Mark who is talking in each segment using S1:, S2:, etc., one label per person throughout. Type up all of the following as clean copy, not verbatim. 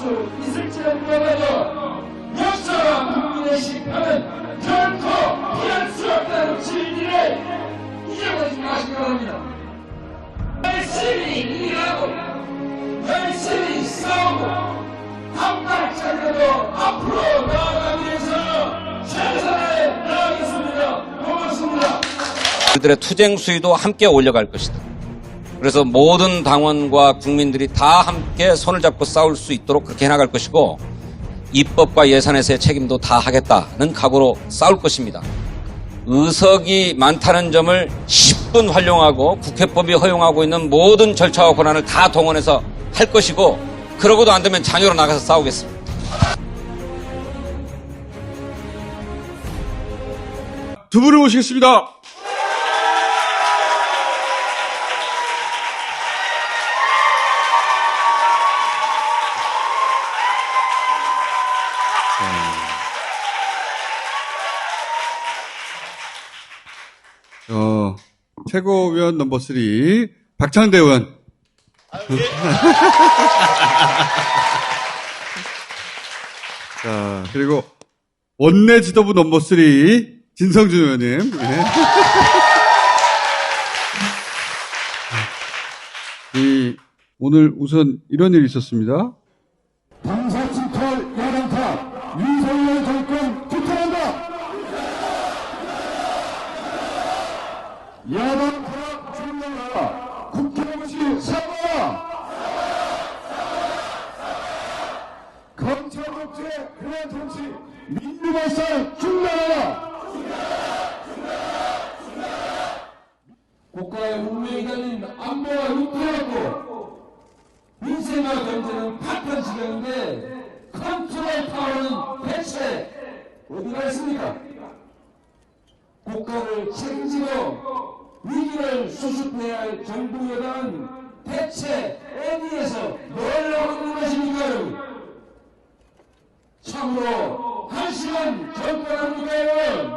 S1: 수 있을지는 몰라도 역사와 국민의 심판은 결코 피할 수 없다는 진리를 잊어버리지 마시기 바랍니다. 열심히 일하고 열심히 싸우고 한 발짝이라도 앞으로 나아가기 위해서 최선을 다하겠습니다. 고맙습니다.
S2: 그들의 투쟁 수위도 함께 올려갈 것이다. 그래서 모든 당원과 국민들이 다 함께 손을 잡고 싸울 수 있도록 그렇게 해나갈 것이고 입법과 예산에서의 책임도 다 하겠다는 각오로 싸울 것입니다. 의석이 많다는 점을 10분 활용하고 국회법이 허용하고 있는 모든 절차와 권한을 다 동원해서 할 것이고 그러고도 안 되면 장외로 나가서 싸우겠습니다.
S3: 두 분을 모시겠습니다. 최고위원 넘버 3 박찬대 의원. 자, 그리고 원내 지도부 넘버 3 진성준 의원님. 네. 오늘 우선 이런 일이 있었습니다.
S1: 방사치탈 야당파 윤석열 정권 규탄한다. 야당 탄압 중단하라. 국회 없이 사과하라. 검찰 독재 그런 정치 민주발상 중단하라. 국가의 운명이 달린 안보와 위태롭고 민생과 경제는 파탄시경인데 컨트롤 파워는 대체 어디가 있습니까? 국가를 책임지고 위기를 수습해야 할 정부 여당은 대체 어디에서 뭘 하고 있는 것입니까, 여러분? 참으로 한심한 정권 아닙니까, 여러분?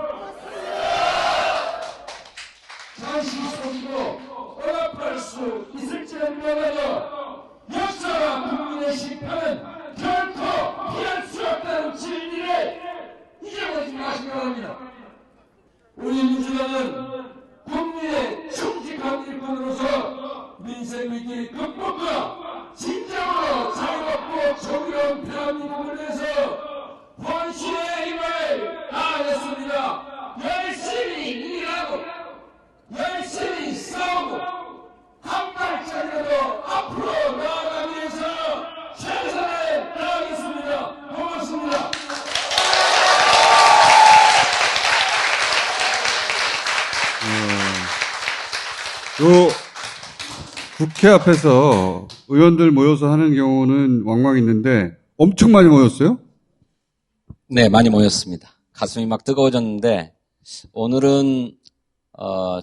S1: 자식 속이고 억압할 수 있을지는 몰라도 역사와 국민의 심판은 결코 피할 수 없다는 진리를 잊어버리지 마시기 바랍니다. 우리 민주당은 국민의 충직한 일꾼으로서 민생 위기 극복과 진정으로 자유롭고 정의로운 대한민국을 위해서 헌신의 힘을 다하겠습니다. 열심히 일하고 열심히 싸우고 한 발짝이라도 앞으로 나아가기 위해서 최선을 다하겠습니다. 고맙습니다.
S3: 국회 앞에서 의원들 모여서 하는 경우는 왕왕 있는데 엄청 많이 모였어요?
S2: 네, 많이 모였습니다. 가슴이 막 뜨거워졌는데 오늘은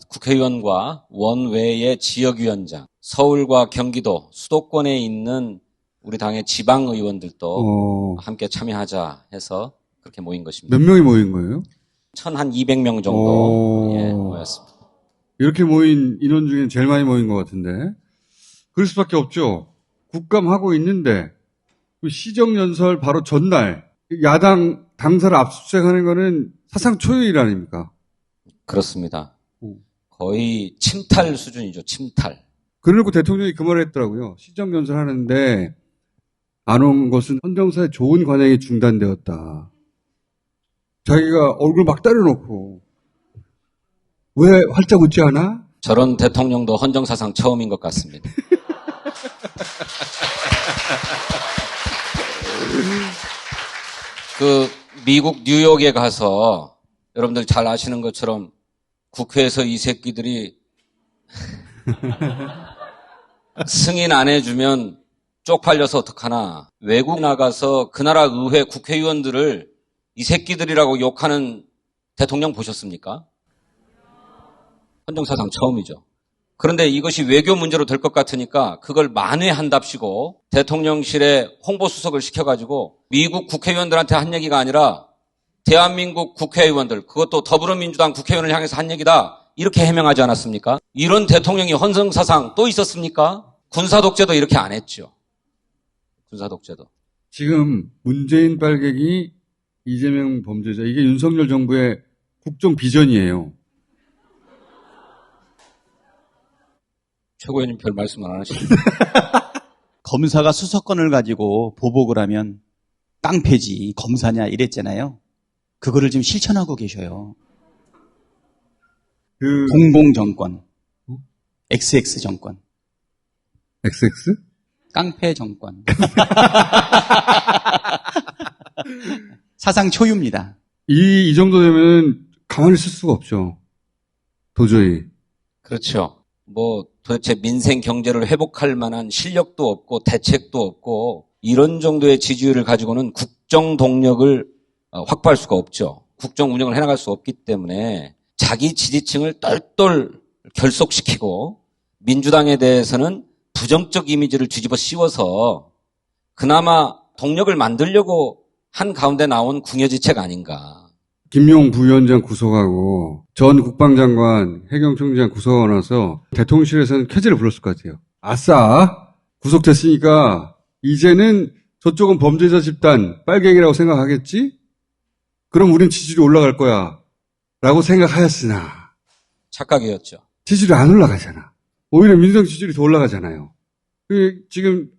S2: 국회의원과 원외의 지역위원장, 서울과 경기도, 수도권에 있는 우리 당의 지방의원들도 함께 참여하자 해서 그렇게 모인 것입니다.
S3: 몇 명이 모인 거예요?
S2: 1,200명 정도 모였습니다.
S3: 이렇게 모인 인원 중에 제일 많이 모인 것 같은데. 그럴 수밖에 없죠. 국감하고 있는데 시정연설 바로 전날 야당 당사를 압수수색하는 거는 사상 초유의 일 아닙니까?
S2: 그렇습니다. 거의 침탈 수준이죠. 침탈.
S3: 그러고 대통령이 그 말을 했더라고요. 시정연설 하는데 안 온 것은 헌정사의 좋은 관행이 중단되었다. 자기가 얼굴 막 따려놓고 왜 활짝 웃지 않아?
S2: 저런 대통령도 헌정사상 처음인 것 같습니다. 미국 뉴욕에 가서 여러분들 잘 아시는 것처럼 국회에서 이 새끼들이 승인 안 해주면 쪽팔려서 어떡하나. 외국 나가서 그 나라 의회 국회의원들을 이 새끼들이라고 욕하는 대통령 보셨습니까? 헌정사상 처음이죠. 그런데 이것이 외교 문제로 될 것 같으니까 그걸 만회한답시고 대통령실에 홍보수석을 시켜가지고 미국 국회의원들한테 한 얘기가 아니라 대한민국 국회의원들, 그것도 더불어민주당 국회의원을 향해서 한 얘기다. 이렇게 해명하지 않았습니까? 이런 대통령이 헌정사상 또 있었습니까? 군사독재도 이렇게 안 했죠. 군사독재도.
S3: 지금 문재인 빨갱이, 이재명 범죄자, 이게 윤석열 정부의 국정 비전이에요.
S2: 최고위원님 별 말씀 안 하시죠?
S4: 검사가 수사권을 가지고 보복을 하면 깡패지 검사냐 이랬잖아요. 그거를 지금 실천하고 계셔요. 공공정권, XX 정권,
S3: XX?
S4: 깡패 정권. 사상 초유입니다.
S3: 이 정도 되면 가만히 있을 수가 없죠. 도저히.
S2: 그렇죠. 뭐 도대체 민생 경제를 회복할 만한 실력도 없고 대책도 없고 이런 정도의 지지율을 가지고는 국정 동력을 확보할 수가 없죠. 국정 운영을 해나갈 수 없기 때문에 자기 지지층을 똘똘 결속시키고 민주당에 대해서는 부정적 이미지를 뒤집어 씌워서 그나마 동력을 만들려고 한 가운데 나온 궁여지책 아닌가.
S3: 김용 부위원장 구속하고 전 국방장관, 해경총장 구속하고 나서 대통령실에서는 쾌재를 불렀을 것 같아요. 아싸! 구속됐으니까 이제는 저쪽은 범죄자 집단, 빨갱이라고 생각하겠지? 그럼 우린 지지율이 올라갈 거야. 라고 생각하였으나
S2: 착각이었죠.
S3: 지지율이 안 올라가잖아. 오히려 민주당 지지율이 더 올라가잖아요. 지금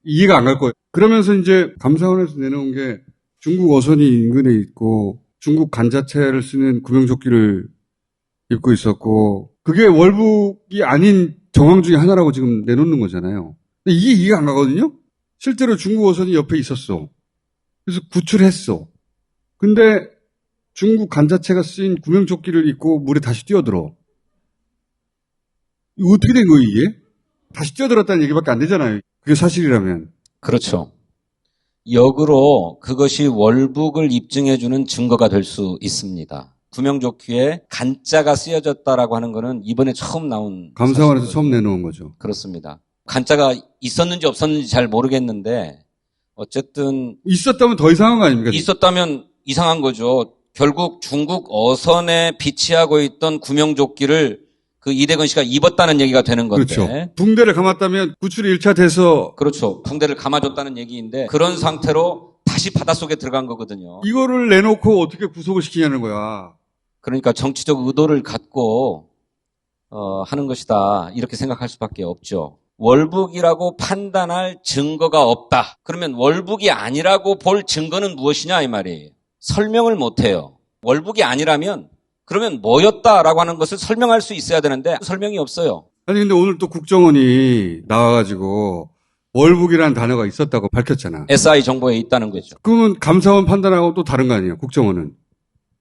S3: 이해가 안 갈 거예요. 그러면서 이제 감사원에서 내놓은 게 중국 어선이 인근에 있고 중국 간자체를 쓰는 구명조끼를 입고 있었고 그게 월북이 아닌 정황 중에 하나라고 지금 내놓는 거잖아요. 근데 이게 이해가 안 가거든요. 실제로 중국 어선이 옆에 있었어. 그래서 구출했어. 근데 중국 간자체가 쓰인 구명조끼를 입고 물에 다시 뛰어들어. 이거 어떻게 된 거예요, 이게? 다시 뛰어들었다는 얘기밖에 안 되잖아요. 그게 사실이라면.
S2: 그렇죠. 역으로 그것이 월북을 입증해주는 증거가 될 수 있습니다. 구명조끼에 간자가 쓰여졌다라고 하는 것은 이번에 처음 나온
S3: 감사원에서
S2: 사실이거든요.
S3: 처음 내놓은 거죠.
S2: 그렇습니다. 간자가 있었는지 없었는지 잘 모르겠는데 어쨌든
S3: 있었다면 더 이상한 거 아닙니까?
S2: 있었다면 이상한 거죠. 결국 중국 어선에 비치하고 있던 구명조끼를 그 이대건 씨가 입었다는 얘기가 되는 건데.
S3: 그렇죠. 붕대를 감았다면 구출이 1차 돼서
S2: 그렇죠. 붕대를 감아줬다는 얘기인데 그런 상태로 다시 바닷속에 들어간 거거든요.
S3: 이거를 내놓고 어떻게 구속을 시키냐는 거야.
S2: 그러니까 정치적 의도를 갖고 하는 것이다. 이렇게 생각할 수밖에 없죠. 월북이라고 판단할 증거가 없다. 그러면 월북이 아니라고 볼 증거는 무엇이냐 이 말이에요. 설명을 못해요. 월북이 아니라면 그러면 뭐였다라고 하는 것을 설명할 수 있어야 되는데 설명이 없어요.
S3: 아니 근데 오늘 또 국정원이 나와가지고 월북이라는 단어가 있었다고 밝혔잖아.
S2: SI 정보에 있다는 거죠.
S3: 그러면 감사원 판단하고 또 다른 거 아니에요? 국정원은.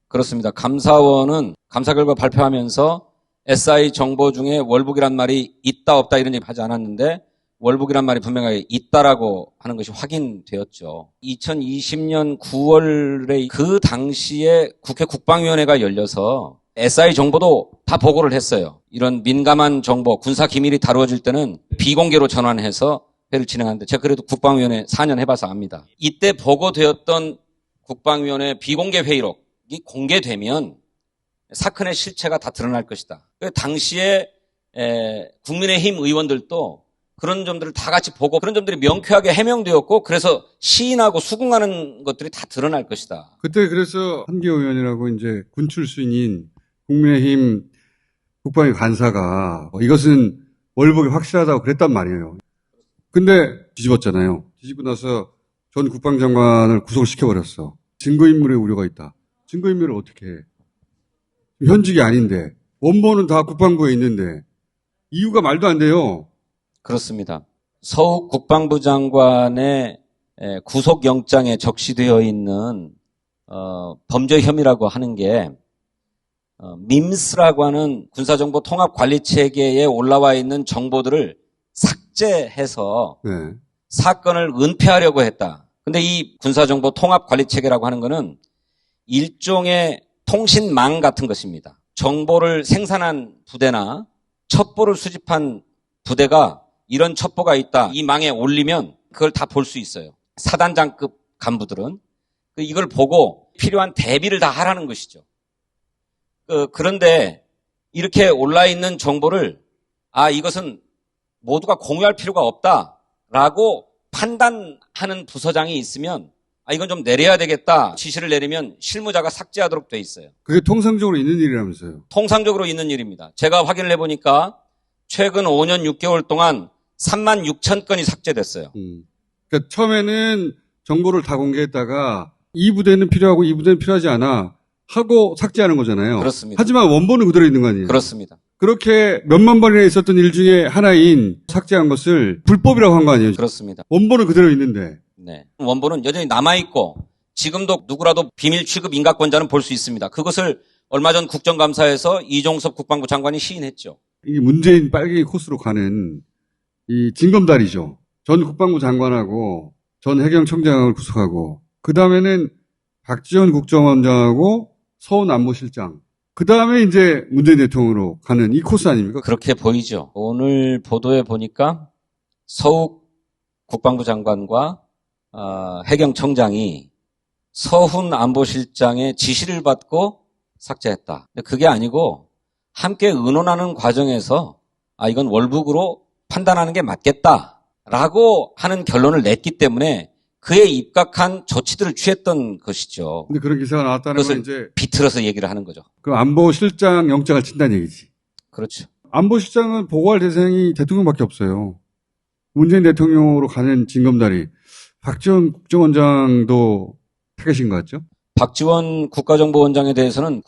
S2: 그렇습니다. 감사원은 감사 결과 발표하면서 SI 정보 중에 월북이란 말이 있다 없다 이런 얘기 하지 않았는데 월북이란 말이 분명하게 있다라고 하는 것이 확인되었죠. 2020년 9월에 그 당시에 국회 국방위원회가 열려서 SI 정보도 다 보고를 했어요. 이런 민감한 정보, 군사 기밀이 다루어질 때는 비공개로 전환해서 회를 진행하는데 제가 그래도 국방위원회 4년 해봐서 압니다. 이때 보고되었던 국방위원회 비공개 회의록이 공개되면 사건의 실체가 다 드러날 것이다. 당시에 국민의힘 의원들도 그런 점들을 다 같이 보고 그런 점들이 명쾌하게 해명되었고 그래서 시인하고 수긍하는 것들이 다 드러날 것이다.
S3: 그때 그래서 한기호 의원이라고 이제 군 출신인 국민의힘 국방위 간사가 이것은 월북이 확실하다고 그랬단 말이에요. 근데 뒤집었잖아요. 뒤집고 나서 전 국방장관을 구속을 시켜버렸어. 증거인멸의 우려가 있다. 증거인멸을 어떻게 해? 현직이 아닌데 원본은 다 국방부에 있는데 이유가 말도 안 돼요.
S2: 그렇습니다. 서욱 국방부 장관의 구속영장에 적시되어 있는 범죄 혐의라고 하는 게 밈스라고 하는 군사정보통합관리체계에 올라와 있는 정보들을 삭제해서
S3: 네.
S2: 사건을 은폐하려고 했다. 근데 이 군사정보통합관리체계라고 하는 것은 일종의 통신망 같은 것입니다. 정보를 생산한 부대나 첩보를 수집한 부대가 이런 첩보가 있다. 이 망에 올리면 그걸 다 볼 수 있어요. 사단장급 간부들은. 이걸 보고 필요한 대비를 다 하라는 것이죠. 그런데 이렇게 올라있는 정보를 이것은 모두가 공유할 필요가 없다라고 판단한 하는 부서장이 있으면 이건 좀 내려야 되겠다 지시를 내리면 실무자가 삭제하도록 돼 있어요.
S3: 그게 통상적으로 있는 일이라면서요.
S2: 통상적으로 있는 일입니다. 제가 확인을 해보니까 최근 5년 6개월 동안 3만 6천 건이 삭제됐어요.
S3: 그러니까 처음에는 정보를 다 공개했다가 이 부대는 필요하고 이 부대는 필요하지 않아 하고 삭제하는 거잖아요.
S2: 그렇습니다.
S3: 하지만 원본은 그대로 있는 거 아니에요.
S2: 그렇습니다.
S3: 그렇게 몇만 번이나 있었던 일 중에 하나인 삭제한 것을 불법이라고 한 거 아니에요.
S2: 그렇습니다.
S3: 원본은 그대로 있는데.
S2: 네. 원본은 여전히 남아있고 지금도 누구라도 비밀 취급 인가권자는 볼 수 있습니다. 그것을 얼마 전 국정감사에서 이종섭 국방부 장관이 시인했죠.
S3: 이게 문재인 빨갱이 코스로 가는 이 징검다리죠. 전 국방부 장관하고 전 해경청장을 구속하고 그 다음에는 박지원 국정원장하고 서훈 안보실장 그 다음에 이제 문재인 대통령으로 가는 이 코스 아닙니까?
S2: 그렇게 보이죠. 오늘 보도에 보니까 서욱 국방부 장관과 해경청장이 서훈 안보실장의 지시를 받고 삭제했다. 근데 그게 아니고 함께 의논하는 과정에서 이건 월북으로 판단하는 게 맞겠다라고 하는 결론을 냈기 때문에 그에 입각한 조치들을 취했던 것이죠.
S3: 근데 그런 기사가 나왔다는 건
S2: 그것을
S3: 이제
S2: 비틀어서 얘기를 하는 거죠.
S3: 그 안보실장 영장을 친다는 얘기지.
S2: 그렇죠.
S3: 안보실장은 보고할 대상이 대통령밖에 없어요. 문재인 대통령으로 가는 징검다리. 박지원 국정원장도 타겟인 것 같죠?
S2: 박지원 국가정보원장에 대해서는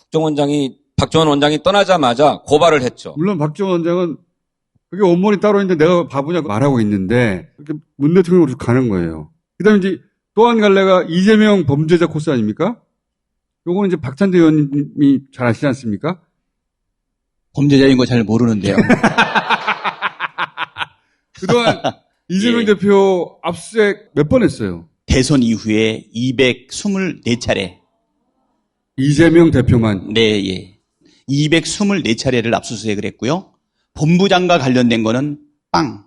S2: 박지원 원장이 떠나자마자 고발을 했죠.
S3: 물론 박지원 원장은 그게 원본이 따로 있는데 내가 바보냐고 말하고 있는데 그렇게 문 대통령으로 가는 거예요. 그 다음에 이제 또 한 갈래가 이재명 범죄자 코스 아닙니까? 요거는 이제 박찬대 의원님이 잘 아시지 않습니까?
S4: 범죄자인 거 잘 모르는데요.
S3: 그동안 이재명
S4: 예.
S3: 대표 압수수색 몇 번 했어요?
S4: 대선 이후에 224차례.
S3: 이재명 대표만.
S4: 네, 예. 224차례를 압수수색을 했고요. 본부장과 관련된 거는 빵.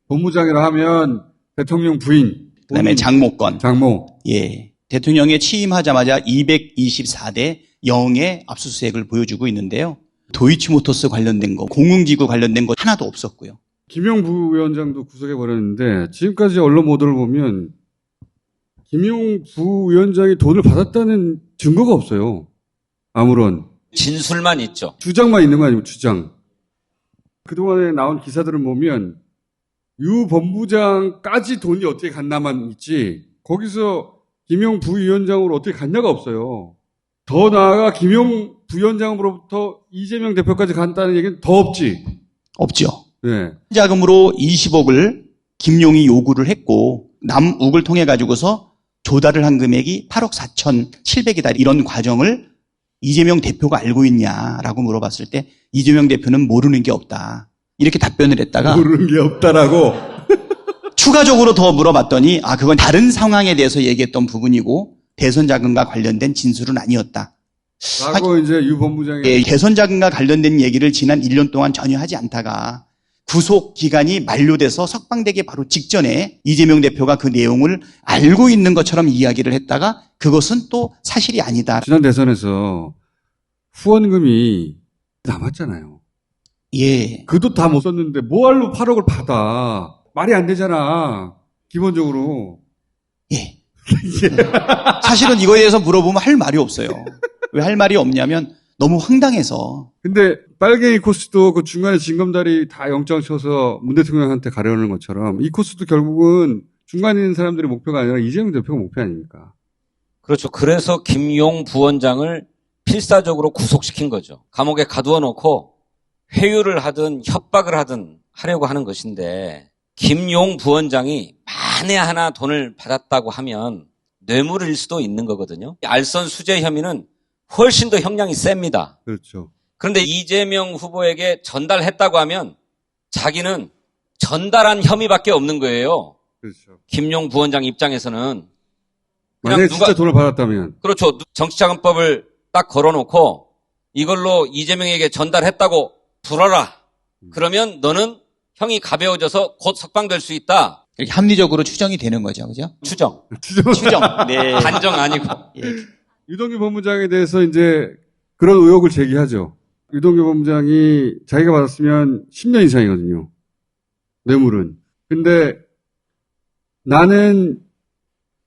S3: 본부장이라 하면 대통령 부인.
S4: 그다음에 장모권.
S3: 장모.
S4: 예. 대통령에 취임하자마자 224대 0의 압수수색을 보여주고 있는데요. 도이치모터스 관련된 거, 공흥지구 관련된 거 하나도 없었고요.
S3: 김용 부위원장도 구속해버렸는데 지금까지 언론 보도를 보면 김용 부위원장이 돈을 받았다는 증거가 없어요. 아무런.
S2: 진술만 있죠.
S3: 주장만 있는 거 아니고 주장. 그동안에 나온 기사들을 보면 유 본부장까지 돈이 어떻게 갔나만 있지 거기서 김용 부위원장으로 어떻게 갔냐가 없어요. 더 나아가 김용 부위원장으로부터 이재명 대표까지 간다는 얘기는 더 없지.
S4: 없죠.
S3: 네.
S4: 자금으로 20억을 김용이 요구를 했고 남욱을 통해 가지고서 조달을 한 금액이 8억 4,700이다. 이런 과정을 이재명 대표가 알고 있냐라고 물어봤을 때 이재명 대표는 모르는 게 없다. 이렇게 답변을 했다가
S3: 모르는 게 없다라고.
S4: 추가적으로 더 물어봤더니 그건 다른 상황에 대해서 얘기했던 부분이고 대선 자금과 관련된 진술은 아니었다.
S3: 라고 이제 유 본부장이.
S4: 예, 대선 자금과 관련된 얘기를 지난 1년 동안 전혀 하지 않다가 구속 기간이 만료돼서 석방되기 바로 직전에 이재명 대표가 그 내용을 알고 있는 것처럼 이야기를 했다가 그것은 또 사실이 아니다.
S3: 지난 대선에서 후원금이 남았잖아요.
S4: 예.
S3: 그 돈 다 못 썼는데 뭐할로 8억을 받아. 말이 안 되잖아. 기본적으로.
S4: 예. 사실은 이거에 대해서 물어보면 할 말이 없어요. 왜 할 말이 없냐면 너무 황당해서.
S3: 근데 빨갱이 코스도 그 중간에 징검다리 다 영장 쳐서 문 대통령한테 가려는 것처럼 이 코스도 결국은 중간에 있는 사람들의 목표가 아니라 이재명 대표가 목표 아닙니까?
S2: 그렇죠. 그래서 김용 부원장을 필사적으로 구속시킨 거죠. 감옥에 가두어 놓고 회유를 하든 협박을 하든 하려고 하는 것인데 김용 부원장이 만에 하나 돈을 받았다고 하면 뇌물일 수도 있는 거거든요. 알선 수재 혐의는 훨씬 더 형량이 셉니다.
S3: 그렇죠.
S2: 그런데 이재명 후보에게 전달했다고 하면 자기는 전달한 혐의밖에 없는 거예요.
S3: 그렇죠.
S2: 김용 부원장 입장에서는
S3: 만약에 진짜 돈을 받았다면.
S2: 그렇죠. 정치자금법을 딱 걸어놓고 이걸로 이재명에게 전달했다고 불어라. 그러면 너는 형이 가벼워져서 곧 석방될 수 있다.
S4: 이렇게 합리적으로 추정이 되는 거죠. 그죠?
S2: 추정.
S4: 추정. 네.
S2: 단정 아니고.
S4: 예.
S3: 유동규 본부장에 대해서 이제 그런 의혹을 제기하죠. 유동규 본부장이 자기가 받았으면 10년 이상이거든요. 뇌물은. 근데 나는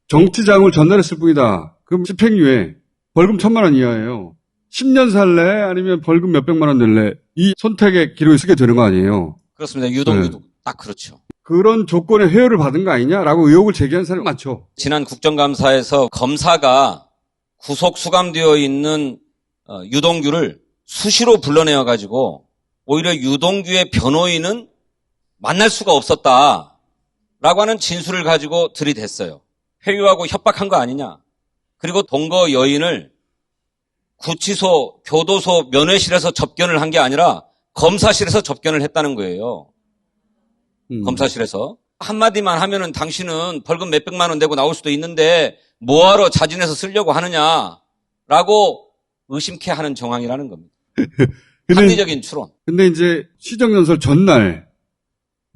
S3: 정치자금을 전달했을 뿐이다. 그럼 집행유예, 벌금 1,000만 원 이하예요. 10년 살래? 아니면 벌금 몇백만 원 낼래? 이 선택의 기록을 쓰게 되는 거 아니에요.
S2: 그렇습니다. 유동규도 딱 그렇죠.
S3: 그런 조건에 회유를 받은 거 아니냐라고 의혹을 제기한 사람이 많죠.
S2: 지난 국정감사에서 검사가 구속 수감되어 있는 유동규를 수시로 불러내어 가지고 오히려 유동규의 변호인은 만날 수가 없었다라고 하는 진술을 가지고 들이댔어요. 회유하고 협박한 거 아니냐. 그리고 동거 여인을 구치소, 교도소, 면회실에서 접견을 한 게 아니라 검사실에서 접견을 했다는 거예요. 검사실에서. 한마디만 하면은 당신은 벌금 몇백만 원 내고 나올 수도 있는데 뭐하러 자진해서 쓰려고 하느냐라고 의심케 하는 정황이라는 겁니다. 합리적인 추론.
S3: 근데 이제 시정연설 전날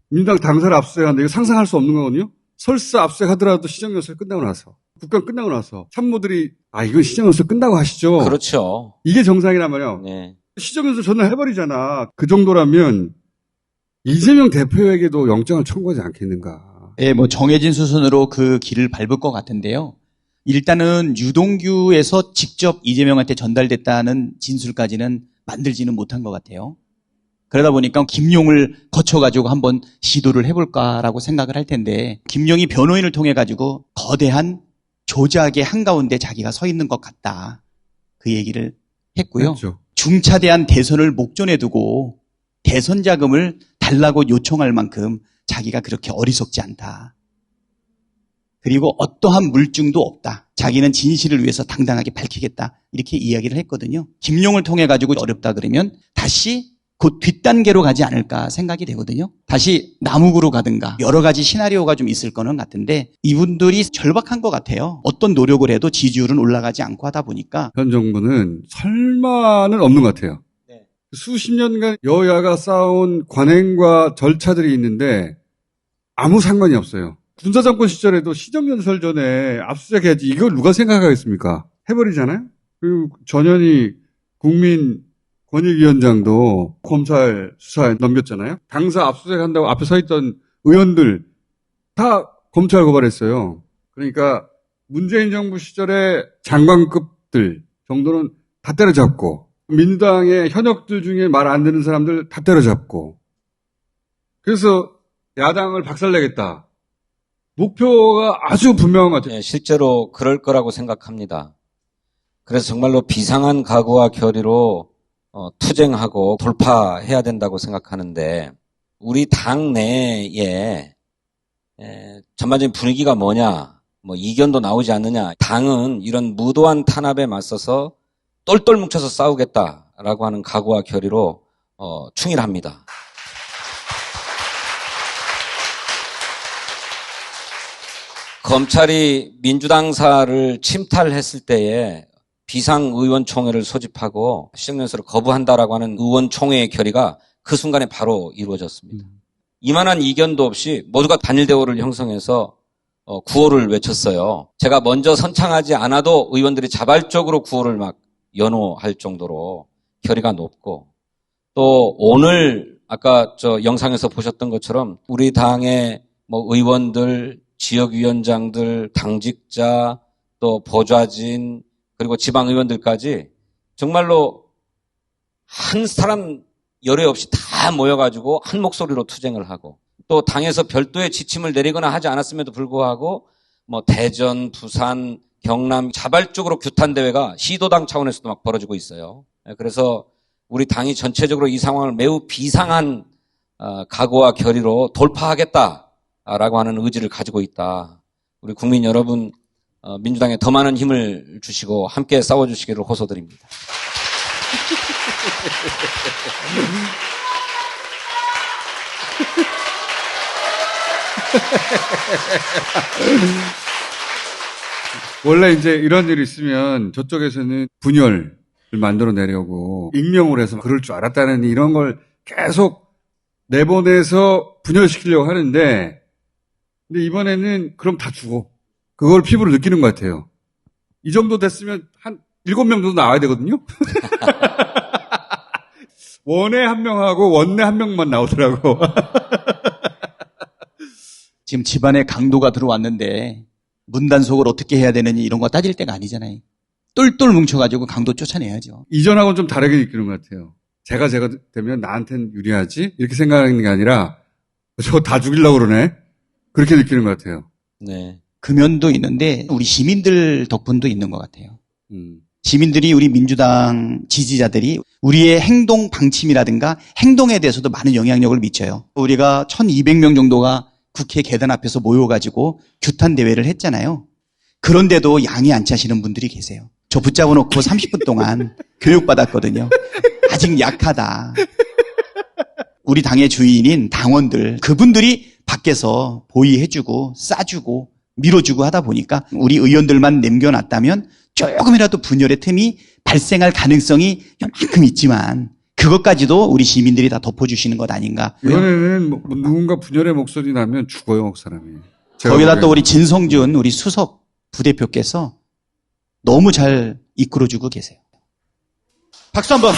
S3: 민주당 당사를 압수수색하는데 이거 상상할 수 없는 거거든요. 설사 압수수색하더라도 시정연설 끝나고 나서 국감 끝나고 나서 참모들이 이건 시정연설 끝나고 하시죠.
S2: 그렇죠.
S3: 이게 정상이란 말이야.
S2: 네.
S3: 시정연설 전날 해버리잖아. 그 정도라면 이재명 대표에게도 영장을 청구하지 않겠는가.
S4: 예, 뭐 정해진 수순으로 그 길을 밟을 것 같은데요. 일단은 유동규에서 직접 이재명한테 전달됐다는 진술까지는 만들지는 못한 것 같아요. 그러다 보니까 김용을 거쳐가지고 한번 시도를 해볼까라고 생각을 할 텐데, 김용이 변호인을 통해가지고 거대한 조작의 한가운데 자기가 서 있는 것 같다. 그 얘기를 했고요.
S3: 그렇죠.
S4: 중차대한 대선을 목전에 두고 대선 자금을 달라고 요청할 만큼 자기가 그렇게 어리석지 않다. 그리고 어떠한 물증도 없다. 자기는 진실을 위해서 당당하게 밝히겠다. 이렇게 이야기를 했거든요. 김용을 통해 가지고 어렵다 그러면 다시 곧 뒷단계로 가지 않을까 생각이 되거든요. 다시 남욱으로 가든가 여러 가지 시나리오가 좀 있을 거는 같은데 이분들이 절박한 것 같아요. 어떤 노력을 해도 지지율은 올라가지 않고 하다 보니까
S3: 현 정부는 설마는 없는 것 같아요.
S2: 네.
S3: 수십 년간 여야가 쌓아온 관행과 절차들이 있는데 아무 상관이 없어요. 군사정권 시절에도 시정연설 전에 압수수색해야지 이걸 누가 생각하겠습니까? 해버리잖아요. 그리고 전현희 국민권익위원장도 검찰 수사에 넘겼잖아요. 당사 압수수색한다고 앞에 서 있던 의원들 다 검찰 고발했어요. 그러니까 문재인 정부 시절에 장관급들 정도는 다 때려잡고 민주당의 현역들 중에 말 안 듣는 사람들 다 때려잡고 그래서 야당을 박살내겠다. 목표가 아주 분명한 것 같아요.
S2: 네, 실제로 그럴 거라고 생각합니다. 그래서 정말로 비상한 각오와 결의로 투쟁하고 돌파해야 된다고 생각하는데 우리 당 내에 전반적인 분위기가 뭐냐, 뭐 이견도 나오지 않느냐. 당은 이런 무도한 탄압에 맞서서 똘똘 뭉쳐서 싸우겠다라고 하는 각오와 결의로 충실합니다. 검찰이 민주당사를 침탈했을 때에 비상의원총회를 소집하고 시정연설을 거부한다라고 하는 의원총회의 결의가 그 순간에 바로 이루어졌습니다. 이만한 이견도 없이 모두가 단일 대우를 형성해서 구호를 외쳤어요. 제가 먼저 선창하지 않아도 의원들이 자발적으로 구호를 막 연호할 정도로 결의가 높고 또 오늘 아까 저 영상에서 보셨던 것처럼 우리 당의 뭐 의원들, 지역위원장들, 당직자, 또 보좌진, 그리고 지방의원들까지 정말로 한 사람 열애 없이 다 모여가지고 한 목소리로 투쟁을 하고 또 당에서 별도의 지침을 내리거나 하지 않았음에도 불구하고 뭐 대전, 부산, 경남 자발적으로 규탄대회가 시도당 차원에서도 막 벌어지고 있어요. 그래서 우리 당이 전체적으로 이 상황을 매우 비상한 각오와 결의로 돌파하겠다라고 하는 의지를 가지고 있다. 우리 국민 여러분 민주당에 더 많은 힘을 주시고 함께 싸워주시기를 호소드립니다.
S3: 원래 이제 이런 일이 있으면 저쪽에서는 분열을 만들어내려고 익명으로 해서 그럴 줄 알았다는 이런 걸 계속 내보내서 분열시키려고 하는데 근데 이번에는 그럼 다 죽어. 그걸 피부로 느끼는 것 같아요. 이 정도 됐으면 한 7명 정도 나와야 되거든요. 원내 한 명하고 원내 한 명만 나오더라고.
S4: 지금 집안에 강도가 들어왔는데 문단속을 어떻게 해야 되느니 이런 거 따질 때가 아니잖아요. 똘똘 뭉쳐가지고 강도 쫓아내야죠.
S3: 이전하고는 좀 다르게 느끼는 것 같아요. 제가 되면 나한텐 유리하지? 이렇게 생각하는 게 아니라 저거 다 죽이려고 그러네? 그렇게 느끼는 것 같아요.
S2: 네.
S4: 그 면도 있는데 우리 시민들 덕분도 있는 것 같아요.
S3: 음.
S4: 시민들이 우리 민주당 지지자들이 우리의 행동 방침이라든가 행동에 대해서도 많은 영향력을 미쳐요. 우리가 1200명 정도가 국회 계단 앞에서 모여가지고 규탄 대회를 했잖아요. 그런데도 양이 안 차시는 분들이 계세요. 저 붙잡아 놓고 30분 동안 교육받았거든요. 아직 약하다. 우리 당의 주인인 당원들, 그분들이 밖에서 보위해주고 싸주고 밀어주고 하다 보니까 우리 의원들만 남겨놨다면 조금이라도 분열의 틈이 발생할 가능성이 요만큼 있지만 그것까지도 우리 시민들이 다 덮어주시는 것 아닌가.
S3: 이번에는 뭐 누군가 분열의 목소리 나면 죽어요, 그 사람이.
S4: 거기다 또 우리 진성준 우리 수석 부대표께서 너무 잘 이끌어주고 계세요. 박수 한번.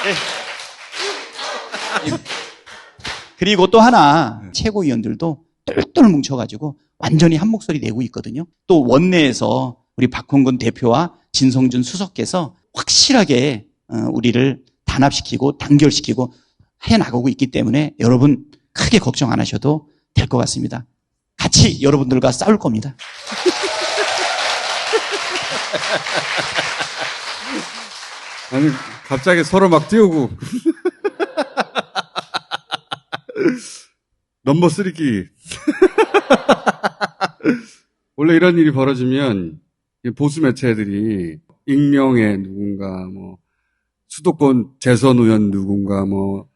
S4: 네. 그리고 또 하나 최고위원들도 똘똘 뭉쳐가지고 완전히 한 목소리 내고 있거든요. 또 원내에서 우리 박홍근 대표와 진성준 수석께서 확실하게 우리를 단합시키고 단결시키고 해나가고 있기 때문에 여러분 크게 걱정 안 하셔도 될 것 같습니다. 같이 여러분들과 싸울 겁니다.
S3: 아니, 갑자기 서로 막 띄우고. 넘버 쓰리끼리. 원래 이런 일이 벌어지면 보수 매체들이 익명의 누군가 뭐 수도권 재선 의원 누군가 뭐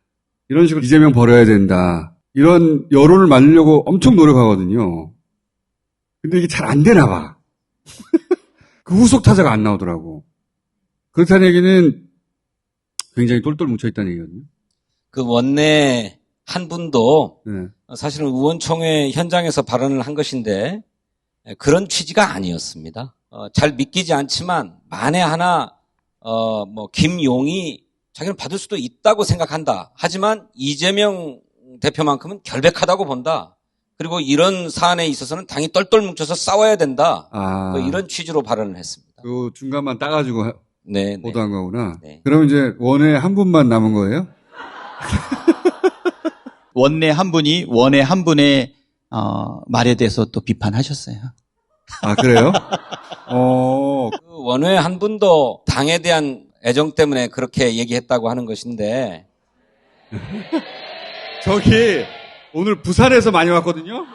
S3: 이런 식으로 이재명 버려야 된다. 이런 여론을 만들려고 엄청 노력하거든요. 근데 이게 잘 안 되나 봐. 그 후속 타자가 안 나오더라고. 그렇다는 얘기는 굉장히 똘똘 뭉쳐있다는 얘기거든요.
S2: 그 원내 한 분도
S3: 네.
S2: 사실은 의원총회 현장에서 발언을 한 것인데 그런 취지가 아니었습니다. 잘 믿기지 않지만 만에 하나 뭐 김용이 자기는 받을 수도 있다고 생각한다. 하지만 이재명 대표만큼은 결백하다고 본다. 그리고 이런 사안에 있어서는 당이 똘똘 뭉쳐서 싸워야 된다. 뭐 이런 취지로 발언을 했습니다.
S3: 그 중간만 따가지고
S2: 네,
S3: 보도한 거구나.
S2: 네.
S3: 그럼 이제 원에 한 분만 남은 거예요?
S4: 원내 한 분이 원내 한 분의 말에 대해서 또 비판하셨어요.
S3: 아, 그래요?
S2: 그 원외 한 분도 당에 대한 애정 때문에 그렇게 얘기했다고 하는 것인데
S3: 저기 오늘 부산에서 많이 왔거든요?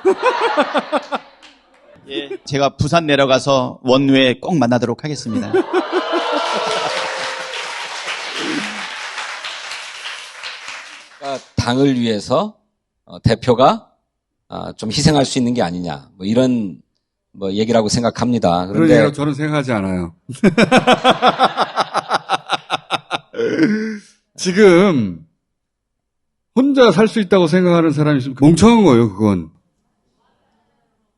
S4: 예, 제가 부산 내려가서 원외 꼭 만나도록 하겠습니다.
S2: 그러니까 당을 위해서 대표가 좀 희생할 수 있는 게 아니냐 뭐 이런 뭐 얘기라고 생각합니다.
S3: 그런
S2: 그런데
S3: 얘기라고 저는 생각하지 않아요. 지금 혼자 살 수 있다고 생각하는 사람이 있으면 멍청한 거예요, 그건.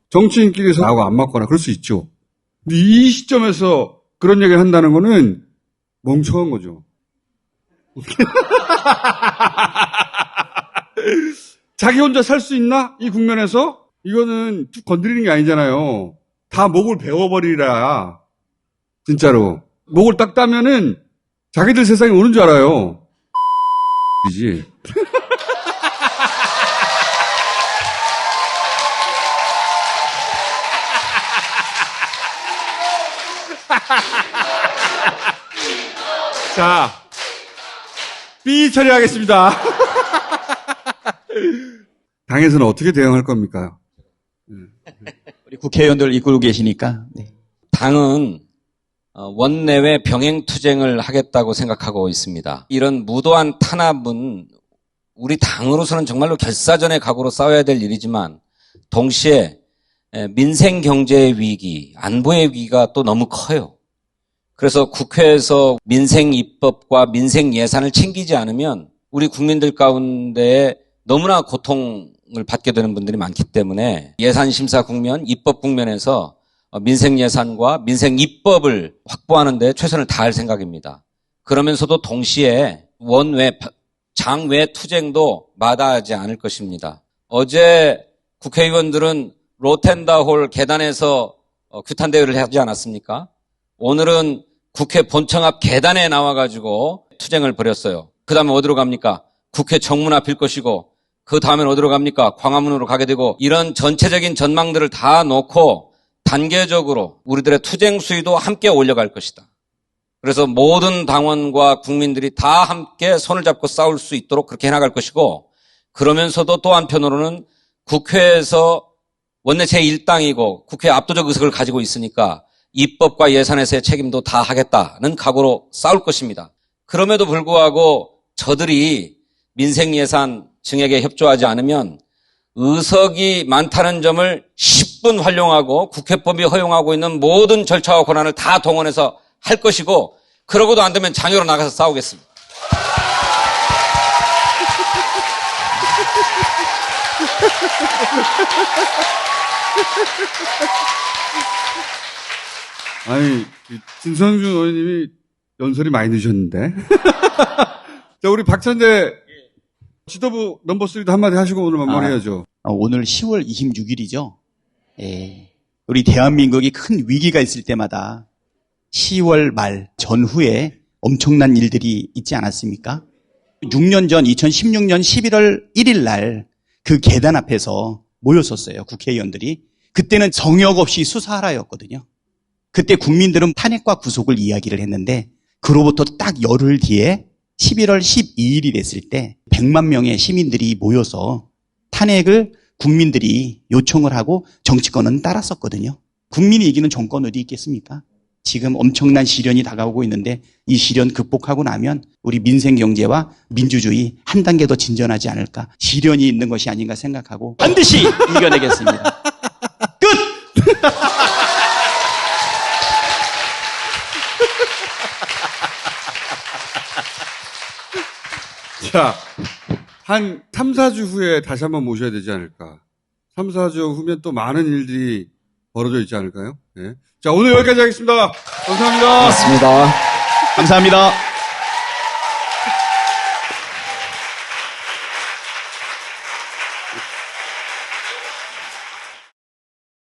S3: 정치인끼리 나하고 안 맞거나 그럴 수 있죠. 근데 이 시점에서 그런 얘기를 한다는 거는 멍청한 거죠. 자기 혼자 살 수 있나? 이 국면에서? 이거는 툭 건드리는 게 아니잖아요. 다 목을 베어버리라. 진짜로. 목을 딱 따면은 자기들 세상에 오는 줄 알아요. 이지. 자, 삐 처리하겠습니다. 당에서는 어떻게 대응할 겁니까?
S4: 우리 국회의원들 이끌고 계시니까. 네.
S2: 당은 원내외 병행투쟁을 하겠다고 생각하고 있습니다. 이런 무도한 탄압은 우리 당으로서는 정말로 결사전의 각오로 싸워야 될 일이지만 동시에 민생 경제의 위기, 안보의 위기가 또 너무 커요. 그래서 국회에서 민생 입법과 민생 예산을 챙기지 않으면 우리 국민들 가운데 너무나 고통을 받게 되는 분들이 많기 때문에 예산 심사 국면, 입법 국면에서 민생 예산과 민생 입법을 확보하는 데 최선을 다할 생각입니다. 그러면서도 동시에 원외, 장외 투쟁도 마다하지 않을 것입니다. 어제 국회의원들은 로텐다홀 계단에서 규탄 대회를 하지 않았습니까? 오늘은 국회 본청 앞 계단에 나와가지고 투쟁을 벌였어요. 그 다음에 어디로 갑니까? 국회 정문 앞일 것이고, 그 다음엔 어디로 갑니까? 광화문으로 가게 되고, 이런 전체적인 전망들을 다 놓고 단계적으로 우리들의 투쟁 수위도 함께 올려갈 것이다. 그래서 모든 당원과 국민들이 다 함께 손을 잡고 싸울 수 있도록 그렇게 해나갈 것이고, 그러면서도 또 한편으로는 국회에서 원내 제1당이고 국회 압도적 의석을 가지고 있으니까 입법과 예산에서의 책임도 다 하겠다는 각오로 싸울 것입니다. 그럼에도 불구하고 저들이 민생 예산 증액에 협조하지 않으면 의석이 많다는 점을 10분 활용하고 국회법이 허용하고 있는 모든 절차와 권한을 다 동원해서 할 것이고, 그러고도 안 되면 장외로 나가서 싸우겠습니다.
S3: 아니, 진성준 의원님이 연설이 많이 늦으셨는데. 자, 우리 박찬대 지도부 넘버 3도 한마디 하시고 오늘 마무리해야죠.
S4: 오늘 10월 26일이죠. 예. 우리 대한민국이 큰 위기가 있을 때마다 10월 말 전후에 엄청난 일들이 있지 않았습니까? 6년 전 2016년 11월 1일 날 그 계단 앞에서 모였었어요. 국회의원들이. 그때는 정역 없이 수사하라였거든요. 그때 국민들은 탄핵과 구속을 이야기를 했는데, 그로부터 딱 열흘 뒤에 11월 12일이 됐을 때 100만 명의 시민들이 모여서 탄핵을 국민들이 요청을 하고 정치권은 따랐었거든요. 국민이 이기는 정권 어디 있겠습니까? 지금 엄청난 시련이 다가오고 있는데 이 시련 극복하고 나면 우리 민생 경제와 민주주의 한 단계 더 진전하지 않을까, 시련이 있는 것이 아닌가 생각하고 반드시 이겨내겠습니다. 끝!
S3: 자, 한 3, 4주 후에 다시 한번 모셔야 되지 않을까. 3, 4주 후면 또 많은 일들이 벌어져 있지 않을까요? 네. 자, 오늘 여기까지 하겠습니다. 감사합니다.
S2: 고맙습니다.
S4: 감사합니다.